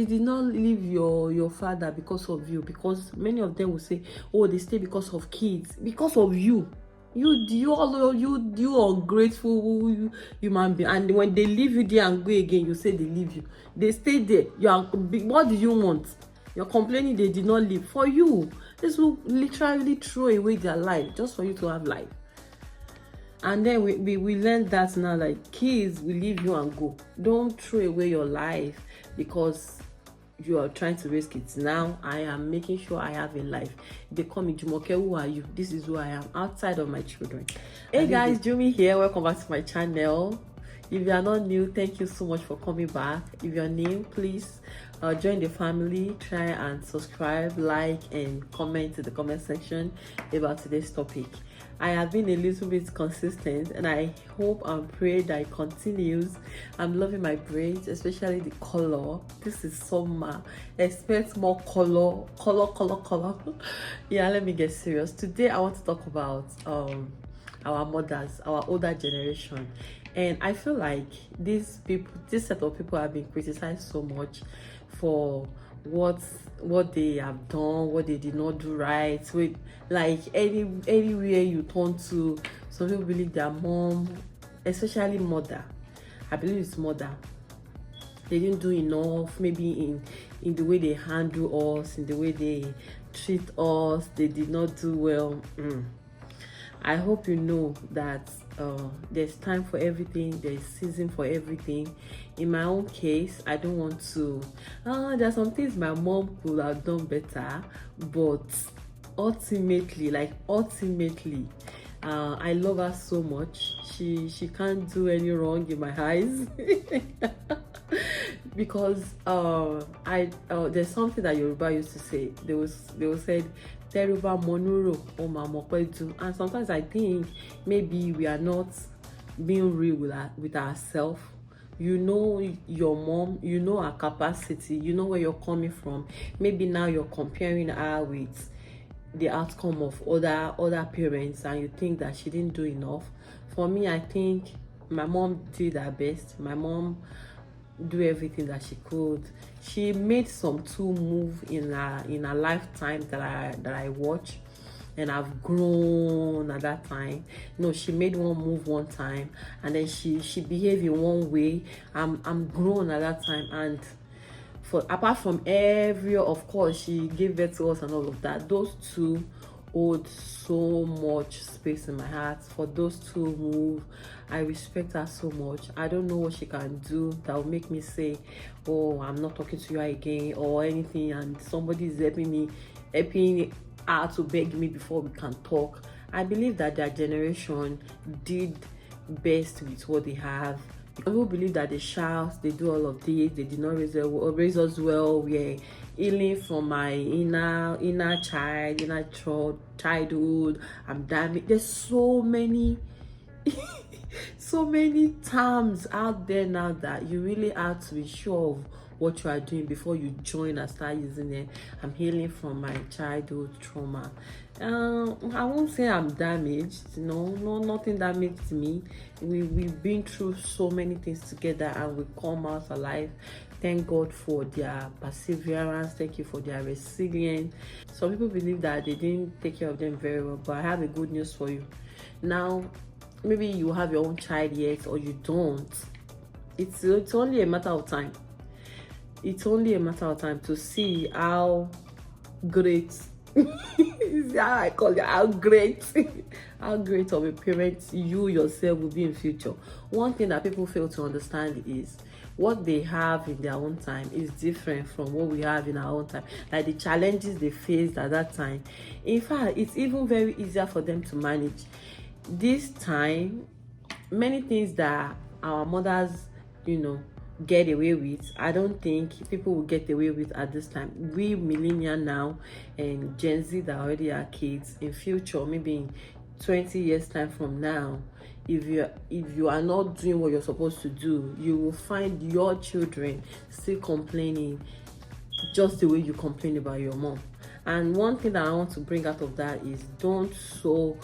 She did not leave your father because of you, because many of them will say, oh, they stay because of kids, because of you. You ungrateful human being. And when they leave you there and go again, you say they leave you. They stay there. What do you want? You're complaining they did not leave for you. This will literally throw away their life just for you to have life. And then we learned that now, like, kids will leave you and go. Don't throw away your life because you are trying to raise kids. Now I am making sure I have a life. They call me Jumoke, who are you? This is who I am outside of my children. Hey guys, Jumi here. Welcome back to my channel. If you are not new, thank you so much for coming back. If you're new, please join the family. Try and subscribe, like, and comment in the comment section about today's topic. I have been a little bit consistent, and I hope and pray that it continues. I'm loving my braids, especially the color. This is summer. Expect more color. Yeah, let me get serious. Today I want to talk about our mothers, our older generation. And I feel like this set of people have been criticized so much for what they have done, what they did not do right. With like anywhere you turn to, some people believe their mom, especially mother, I believe it's mother, they didn't do enough, maybe in the way they handle us, in the way they treat us, they did not do well. I hope you know that there's time for everything, there's season for everything. In my own case, I don't want to there are some things my mom could have done better, but ultimately I love her so much. She can't do any wrong in my eyes. Because there's something that Yoruba used to say. They will say Teruba Monuro or Mamokwedu. And sometimes I think maybe we are not being real with ourselves. You know your mom, you know her capacity, you know where you're coming from. Maybe now you're comparing her with the outcome of other parents, and you think that she didn't do enough. For me, I think my mom did her best. My mom do everything that she could. She made some two move in her lifetime that I watched, and I've grown at that time. No, she made one move one time, and then she behaved in one way. I'm grown at that time, and apart from of course, she gave birth to us and all of that. Those two hold so much space in my heart. For those two move, I respect her so much. I don't know what she can do that will make me say, oh, I'm not talking to you again or anything, and somebody is helping her to beg me before we can talk. I believe that their generation did best with what they have. People believe that they shout, they do all of this, they did not raise us well. We're healing from my inner childhood. I'm damaged. There's so many so many terms out there now that you really have to be sure of what you are doing before you join and start using it. I'm healing from my childhood trauma. I won't say I'm damaged. No, nothing damaged me. We've been through so many things together, and we come out alive. Thank God for their perseverance. Thank you for their resilience. Some people believe that they didn't take care of them very well, but I have a good news for you. Now, maybe you have your own child yet, or you don't. It's only a matter of time. It's only a matter of time to see how great is how I call it, how great of a parent you yourself will be in future. One thing that people fail to understand is what they have in their own time is different from what we have in our own time. Like the challenges they faced at that time, in fact, it's even very easier for them to manage. This time, many things that our mothers, get away with, I don't think people will get away with at this time. We millennial now and Gen Z that already are kids, in future, maybe in 20 years time from now, if you are not doing what you're supposed to do, you will find your children still complaining just the way you complain about your mom. And one thing that I want to bring out of that is don't so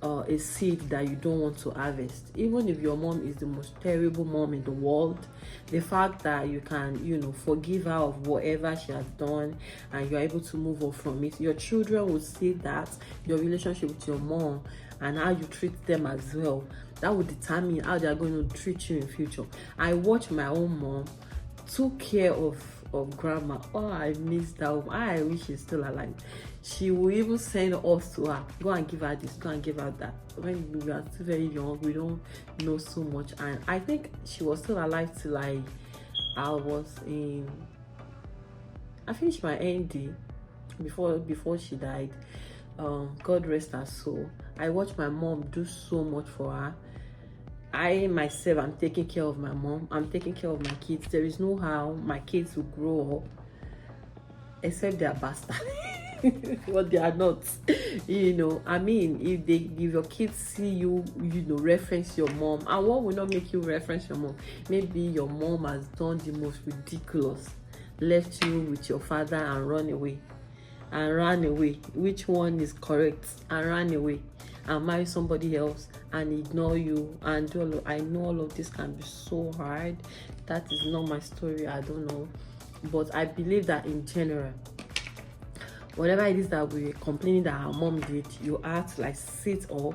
a seed that you don't want to harvest. Even if your mom is the most terrible mom in the world, the fact that you can, you know, forgive her of whatever she has done and you're able to move on from it, your children will see that your relationship with your mom and how you treat them as well, that will determine how they are going to treat you in future. I watch my own mom took care of grandma. Oh, I miss that woman. I wish she's still alive. She will even send us to her, go and give her this, go and give her that. When we are still very young, we don't know so much. And I think she was still alive till I finished my ND before she died. God rest her soul. I watched my mom do so much for her. I myself, I'm taking care of my mom. I'm taking care of my kids. There is no how my kids will grow up, except they are bastards. But they are not. You know, I mean, if your kids see you, you know, reference your mom, and what will not make you reference your mom? Maybe your mom has done the most ridiculous, left you with your father and run away. Which one is correct? And ran away and marry somebody else and ignore you and do all of, I know all of this can be so hard. That is not my story, I don't know, but I believe that in general, whatever it is that we're complaining that our mom did, you have to like sit up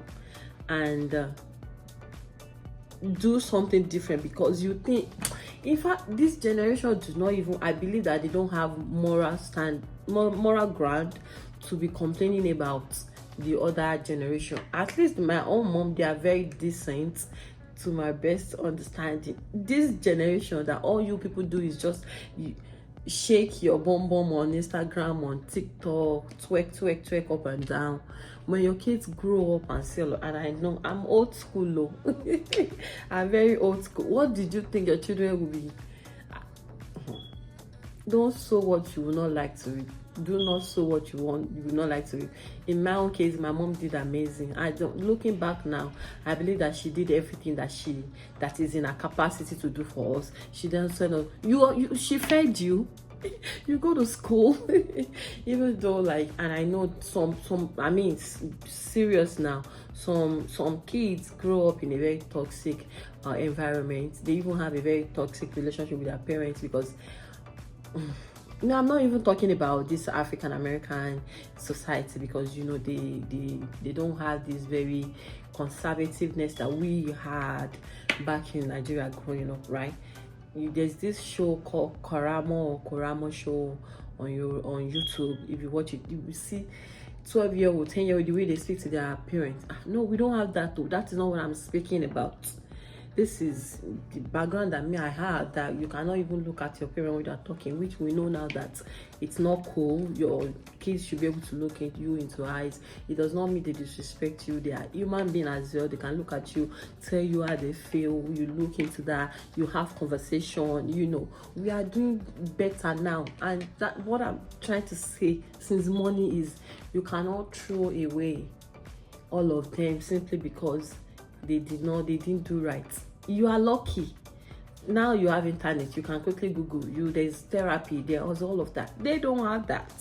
and do something different, because you think, in fact, this generation do not even, I believe that they don't have moral ground to be complaining about the other generation. At least my own mom, they are very decent to my best understanding. This generation that all you people do is just shake your bum bum on Instagram, on TikTok, twerk up and down. When your kids grow up and say, and I know I'm old school though. I'm very old school. What did you think your children will be? Don't sow what you will not like to reap. Do not sow what you will not like to reap. In my own case, my mom did amazing. Looking back now, I believe that she did everything that is in her capacity to do for us. She then said, she fed you. You go to school. Even though, like, and I know some I mean, serious now, some kids grow up in a very toxic environment. They even have a very toxic relationship with their parents, because no, I'm not even talking about this African American society, because you know they don't have this very conservativeness that we had back in Nigeria growing up, right? There's this show called Koramo show on YouTube. If you watch it, you will see 12-year-old, 10-year-old, the way they speak to their parents. No, we don't have that though. That is not what I'm speaking about. This is the background that I had, that you cannot even look at your parent when you're talking, which we know now that it's not cool. Your kids should be able to look at you into eyes. It does not mean they disrespect you. They are human beings as well. They can look at you, tell you how they feel. You look into that, you have conversation. You know, we are doing better now. And that what I'm trying to say since morning is, you cannot throw away all of them simply because they didn't do right. You are lucky. Now you have internet, you can quickly Google. There's therapy, there's all of that. They don't have that.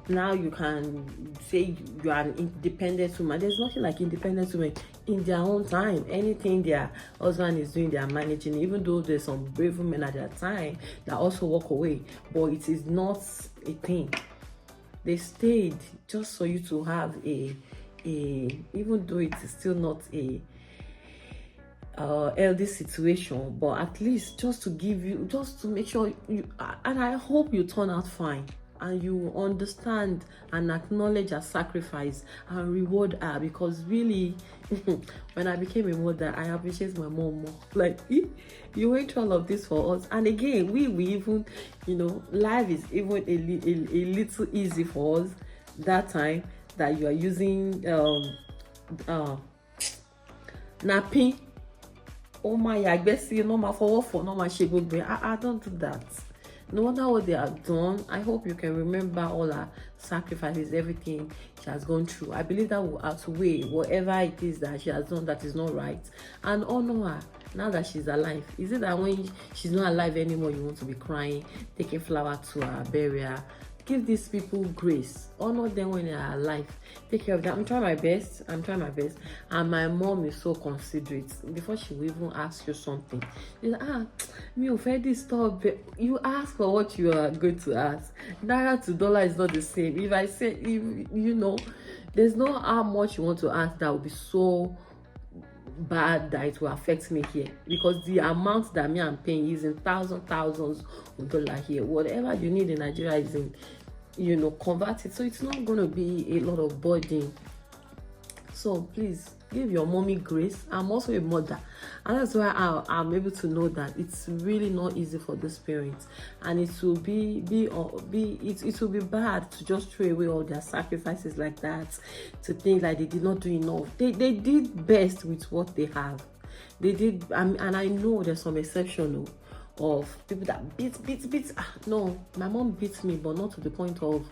Now you can say you are an independent woman. There's nothing like independent women in their own time. Anything their husband is doing, they are managing. Even though there's some brave women at their time that also walk away, but it is not a thing. They stayed just for you to have even though it is still not a healthy situation, but at least just to give you, just to make sure you, and I hope you turn out fine and you understand and acknowledge her sacrifice and reward her, because really when I became a mother, I appreciate my mom more. Like, you went through all of this for us, and again we even, you know, life is even a little easy for us that time that you are using napping. Oh my, I guess you know my for no my she would be. I don't do that. No matter what they have done, I hope you can remember all her sacrifices, everything she has gone through. I believe that will outweigh whatever it is that she has done that is not right, and honor her now that she's alive. Is it that when she's not alive anymore, you want to be crying, taking flower to her burial? Give these people grace. Honor them when they are alive. Take care of them. I'm trying my best. And my mom is so considerate. Before she will even ask you something, she's like, me offended stop. You ask for what you are going to ask. Naira to dollar is not the same. If I say, there's no how much you want to ask that will be so bad that it will affect me here, because the amount that me I'm paying is in thousands of dollars here. Whatever you need in Nigeria is in convert it, so it's not going to be a lot of burden. So please give your mommy grace. I'm also a mother, and that's why I'm able to know that it's really not easy for these parents, and it will it will be bad to just throw away all their sacrifices like that, to think like they did not do enough. They did best with what they have. They did, and I know there's some exception of people that beat. No, my mom beats me, but not to the point of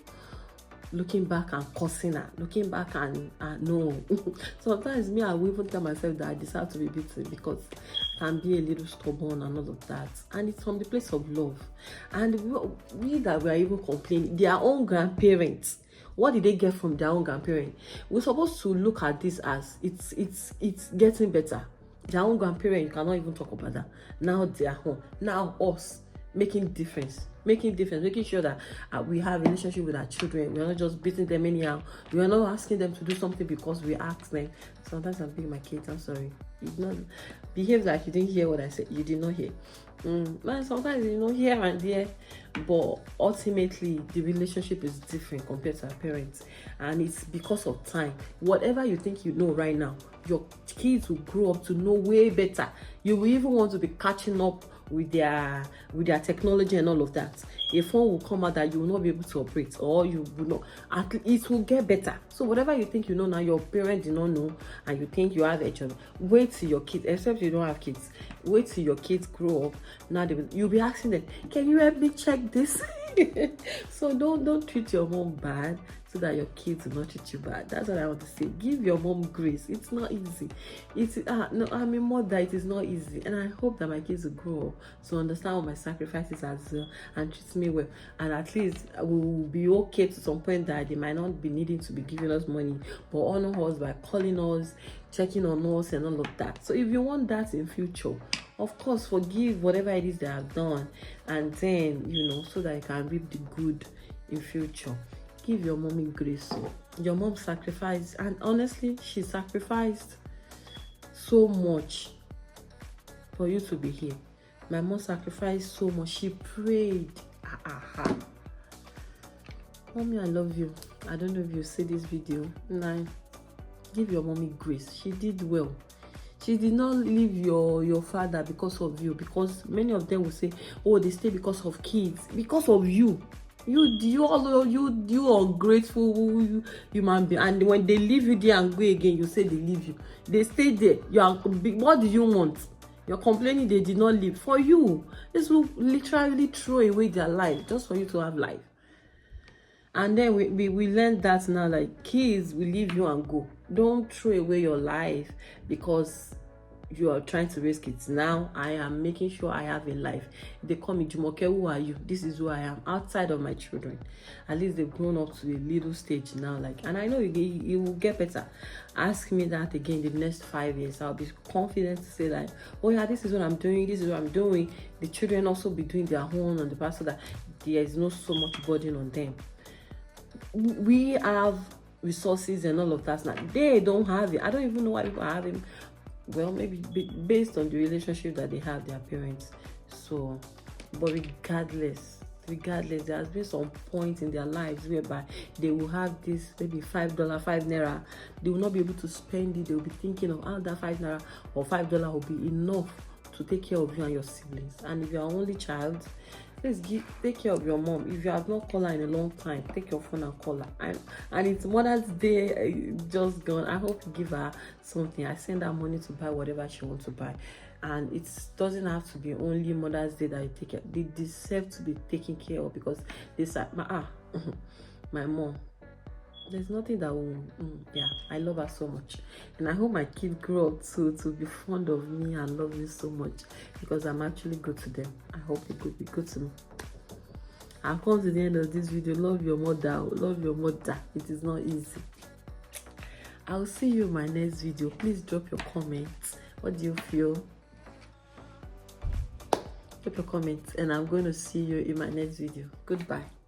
looking back and cursing her, looking back and no. Sometimes me, I will even tell myself that I deserve to be beaten, because I can be a little stubborn and all of that. And it's from the place of love. And we that we are even complaining, their own grandparents, what did they get from their own grandparents? We're supposed to look at this as it's getting better. Their own grandparents, you cannot even talk about that. Now they are home. Now us, making difference, making sure that we have a relationship with our children. We're not just beating them anyhow. We're not asking them to do something because we ask them. Sometimes I'm being my kids, I'm sorry. You did not behave like you didn't hear what I said. You did not hear. Well, sometimes here and there, but ultimately the relationship is different compared to our parents, and it's because of time. Whatever you think you know right now, your kids will grow up to know way better. You will even want to be catching up with their technology and all of that. A phone will come out that you will not be able to operate, or you will not. It will get better. So whatever you think you know now, your parents did not know, and you think you have each other. Wait till your kids, except you don't have kids. Wait till your kids grow up. Now you'll be asking them, "Can you help me check this?" So don't treat your mom bad, so that your kids will not treat you bad. That's what I want to say. Give your mom grace. It's not easy. No, I'm a mother. It is not easy, and I hope that my kids will grow up to understand all my sacrifices as well and treat me well. And at least we will be okay to some point that they might not be needing to be giving us money, but honor us by calling us, checking on us, and all of that. So if you want that in future, of course, forgive whatever it is they have done, and then so that you can reap the good in future. Give your mommy grace. Your mom sacrificed, and honestly, she sacrificed so much for you to be here. My mom sacrificed so much. She prayed. Mommy, I love you. I don't know if you see this video. Give your mommy grace. She did well. She did not leave your father because of you, because many of them will say, oh, they stay because of kids, because of you. You ungrateful human being. And when they leave you there and go again, you say they leave you. They stay there. What do you want? You're complaining they did not live for you. This will literally throw away their life just for you to have life. And then we learned that now, like, kids will leave you and go. Don't throw away your life because you are trying to raise kids. Now I am making sure I have a life. They call me Jumoke, who are you? This is who I am outside of my children. At least they've grown up to a little stage now, and I know it will get better. Ask me that again the next 5 years. I'll be confident to say that, oh yeah, this is what I'm doing, the children also be doing their own on the past, so that there is not so much burden on them. We have resources and all of that now. They don't have it. I don't even know why people are having. Well, maybe based on the relationship that they have their parents. So, but regardless, there has been some point in their lives whereby they will have this maybe $5, 5 naira. They will not be able to spend it. They will be thinking of how that 5 naira or $5 will be enough to take care of you and your siblings. And if you are only child, please take care of your mom. If you have not called her in a long time, take your phone and call her. And it's Mother's Day just gone. I hope you give her something. I send her money to buy whatever she wants to buy. And it doesn't have to be only Mother's Day that you take care. They deserve to be taken care of, because they say, my mom. There's nothing that will, I love her so much. And I hope my kids grow up to be fond of me and love me so much, because I'm actually good to them. I hope they could be good to me. I've come to the end of this video. Love your mother. Love your mother. It is not easy. I'll see you in my next video. Please drop your comments. What do you feel? Drop your comments, and I'm going to see you in my next video. Goodbye.